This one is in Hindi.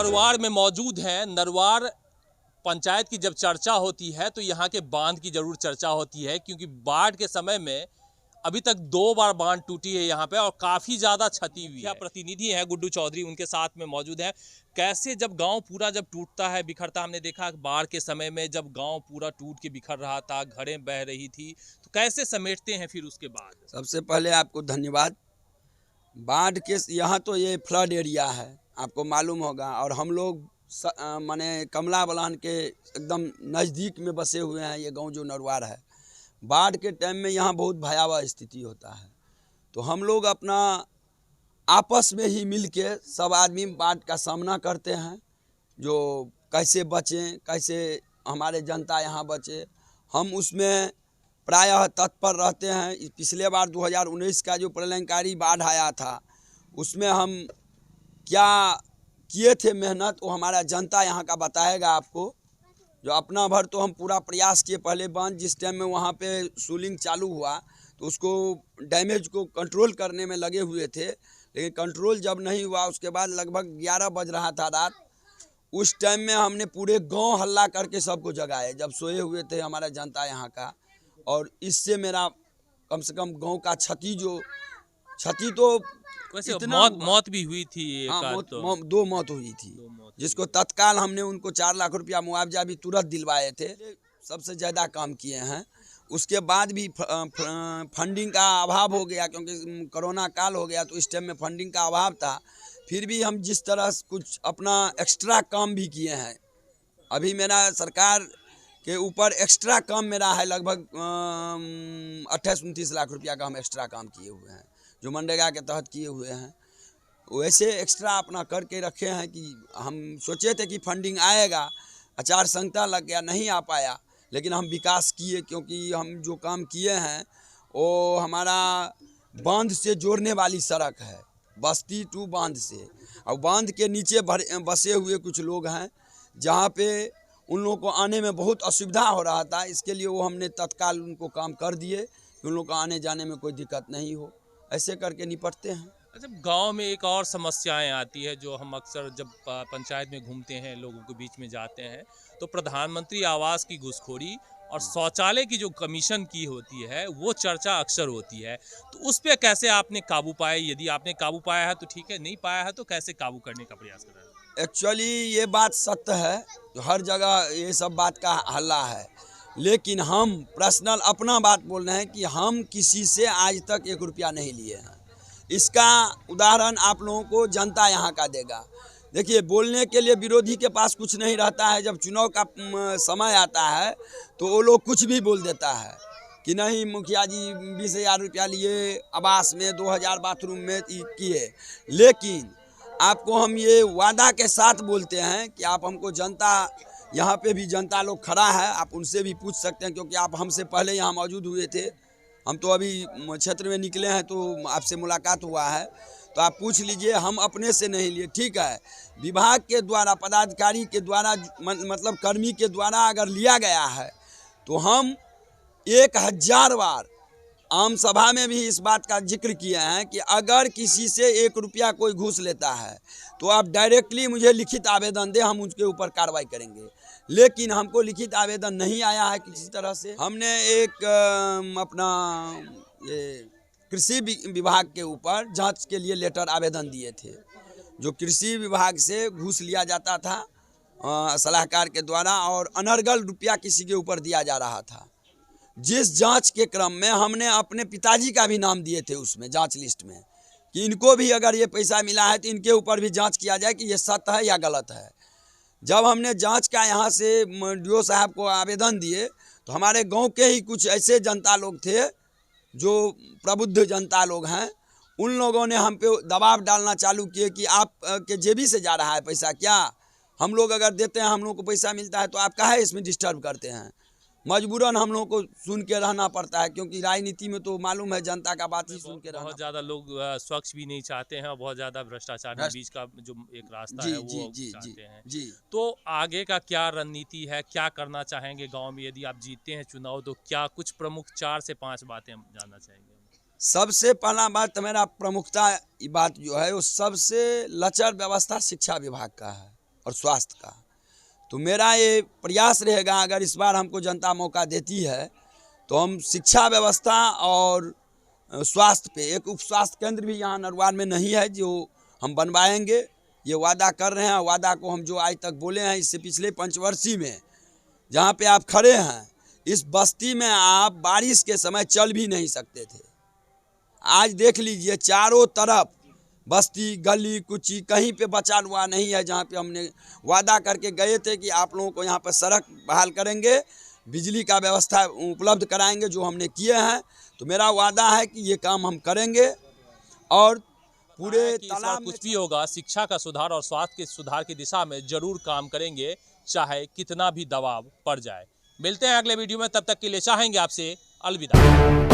नरवार में मौजूद हैं। नरवार पंचायत की जब चर्चा होती है तो यहाँ के बांध की जरूर चर्चा होती है, क्योंकि बाढ़ के समय में अभी तक 2 बार बांध टूटी है यहाँ पे और काफ़ी ज़्यादा क्षति हुई है। प्रतिनिधि है गुड्डू चौधरी, उनके साथ में मौजूद है। कैसे जब गांव पूरा जब टूटता है, बिखरता, हमने देखा बाढ़ के समय में जब गांव पूरा टूट के बिखर रहा था, घरें बह रही थी, तो कैसे समेटते हैं फिर उसके बाद? सबसे पहले आपको धन्यवाद। बाढ़ के यहाँ तो ये फ्लड एरिया है, आपको मालूम होगा, और हम लोग माने कमला बलान के एकदम नज़दीक में बसे हुए हैं। ये गांव जो नरवार है, बाढ़ के टाइम में यहाँ बहुत भयावह स्थिति होता है। तो हम लोग अपना आपस में ही मिल के सब आदमी बाढ़ का सामना करते हैं, जो कैसे बचें, कैसे हमारे जनता यहाँ बचे, हम उसमें प्रायः तत्पर रहते हैं। पिछले बार 2019 का जो प्रलयंकारी बाढ़ आया था, उसमें हम क्या किए थे मेहनत, वो हमारा जनता यहाँ का बताएगा आपको। जो अपना भर तो हम पूरा प्रयास किए। पहले बांध जिस टाइम में वहाँ पे सूलिंग चालू हुआ तो उसको डैमेज को कंट्रोल करने में लगे हुए थे, लेकिन कंट्रोल जब नहीं हुआ, उसके बाद लगभग 11 बज रहा था रात, उस टाइम में हमने पूरे गांव हल्ला करके सबको जगाए, जब सोए हुए थे हमारा जनता यहाँ का। और इससे मेरा कम से कम गांव का क्षति तो वैसे मौत भी हुई थी। हाँ, 2 मौत हुई थी, जिसको तत्काल हमने उनको 4 लाख रुपया मुआवजा भी तुरंत दिलवाए थे। सबसे ज़्यादा काम किए हैं। उसके बाद भी फंडिंग का अभाव हो गया, क्योंकि कोरोना काल हो गया, तो इस टाइम में फंडिंग का अभाव था। फिर भी हम जिस तरह कुछ अपना एक्स्ट्रा काम भी किए हैं। अभी मेरा सरकार के ऊपर एक्स्ट्रा काम मेरा है, लगभग 28-29 लाख रुपया का हम एक्स्ट्रा काम किए हुए हैं, जो मनरेगा के तहत किए हुए हैं। वैसे एक्स्ट्रा अपना करके रखे हैं कि हम सोचे थे कि फंडिंग आएगा, आचार संहिता लग गया, नहीं आ पाया, लेकिन हम विकास किए, क्योंकि हम जो काम किए हैं वो हमारा बांध से जोड़ने वाली सड़क है, बस्ती टू बांध से। और बांध के नीचे बसे हुए कुछ लोग हैं, जहाँ पे उन लोगों को आने में बहुत असुविधा हो रहा था। इसके लिए वो हमने तत्काल उनको काम कर दिए कि उन लोगों को आने जाने में कोई दिक्कत नहीं हो। ऐसे करके निपटते हैं। अच्छा, गांव में एक और समस्याएं आती है जो हम अक्सर जब पंचायत में घूमते हैं, लोगों के बीच में जाते हैं, तो प्रधानमंत्री आवास की घुसखोरी और शौचालय की जो कमीशन की होती है वो चर्चा अक्सर होती है। तो उस पर कैसे आपने काबू पाया? यदि आपने काबू पाया है तो ठीक है, नहीं पाया है तो कैसे काबू करने का प्रयास कर रहे हैं? एक्चुअली ये बात सत्य है, तो हर जगह ये सब बात का हल्ला है, लेकिन हम पर्सनल अपना बात बोल रहे हैं कि हम किसी से आज तक 1 रुपया नहीं लिए हैं। इसका उदाहरण आप लोगों को जनता यहाँ का देगा। देखिए, बोलने के लिए विरोधी के पास कुछ नहीं रहता है। जब चुनाव का समय आता है तो वो लोग कुछ भी बोल देता है कि नहीं, मुखिया जी 20,000 रुपया लिए, आवास में 2,000 बाथरूम में किए। लेकिन आपको हम ये वादा के साथ बोलते हैं कि आप हमको, जनता यहाँ पे भी जनता लोग खड़ा है, आप उनसे भी पूछ सकते हैं, क्योंकि आप हमसे पहले यहाँ मौजूद हुए थे। हम तो अभी क्षेत्र में निकले हैं तो आपसे मुलाकात हुआ है, तो आप पूछ लीजिए। हम अपने से नहीं लिए, ठीक है, विभाग के द्वारा, पदाधिकारी के द्वारा, मतलब कर्मी के द्वारा अगर लिया गया है तो हम 1000 बार आम सभा में भी इस बात का जिक्र किए हैं कि अगर किसी से 1 रुपया कोई घूस लेता है तो आप डायरेक्टली मुझे लिखित आवेदन दें, हम उसके ऊपर कार्रवाई करेंगे। लेकिन हमको लिखित आवेदन नहीं आया है किसी तरह से। हमने एक अपना ये कृषि विभाग के ऊपर जांच के लिए लेटर आवेदन दिए थे। जो कृषि विभाग से घूस लिया जाता था सलाहकार के द्वारा, और अनर्गल रुपया किसी के ऊपर दिया जा रहा था। जिस जांच के क्रम में हमने अपने पिताजी का भी नाम दिए थे उसमें जांच लिस्ट में, कि इनको भी अगर ये पैसा मिला है तो इनके ऊपर भी जांच किया जाए कि ये सत्य है या गलत है। जब हमने जांच का यहाँ से DO साहब को आवेदन दिए तो हमारे गांव के ही कुछ ऐसे जनता लोग थे जो प्रबुद्ध जनता लोग हैं, उन लोगों ने हम पे दबाव डालना चालू किए कि आप के जेबी से जा रहा है पैसा क्या? हम लोग अगर देते हैं, हम लोग को पैसा मिलता है, तो आप काहे इसमें डिस्टर्ब करते हैं? मजबूरन हम लोगों को सुन के रहना पड़ता है, क्योंकि राजनीति में तो मालूम है जनता का बात ही सुन के रहना। बहुत ज़्यादा लोग स्वच्छ भी नहीं चाहते हैं और बहुत ज़्यादा भ्रष्टाचार के बीच का जो एक रास्ता है वो चाहते हैं। जी। तो आगे का क्या रणनीति है, क्या करना चाहेंगे गांव में? यदि आप जीतते हैं चुनाव तो क्या कुछ प्रमुख 4 से 5 बातें हम जानना चाहेंगे? सबसे पहला बात मेरा प्रमुखता बात जो है वो सबसे लचर व्यवस्था शिक्षा विभाग का है। और स्वास्थ्य का। तो मेरा ये प्रयास रहेगा, अगर इस बार हमको जनता मौका देती है तो हम शिक्षा व्यवस्था और स्वास्थ्य पे, एक उप स्वास्थ्य केंद्र भी यहाँ नरवार में नहीं है जो हम बनवाएंगे, ये वादा कर रहे हैं। वादा को हम जो आज तक बोले हैं, इससे पिछले पंचवर्षीय में जहाँ पे आप खड़े हैं, इस बस्ती में आप बारिश के समय चल भी नहीं सकते थे। आज देख लीजिए चारों तरफ बस्ती गली कुची कहीं पे बचा हुआ नहीं है, जहाँ पे हमने वादा करके गए थे कि आप लोगों को यहाँ पर सड़क बहाल करेंगे, बिजली का व्यवस्था उपलब्ध कराएंगे, जो हमने किए हैं। तो मेरा वादा है कि ये काम हम करेंगे और पूरे तालाब कुछ भी होगा शिक्षा का सुधार और स्वास्थ्य के सुधार की दिशा में जरूर काम करेंगे, चाहे कितना भी दबाव पड़ जाए। मिलते हैं अगले वीडियो में, तब तक के लिए चाहेंगे आपसे अलविदा।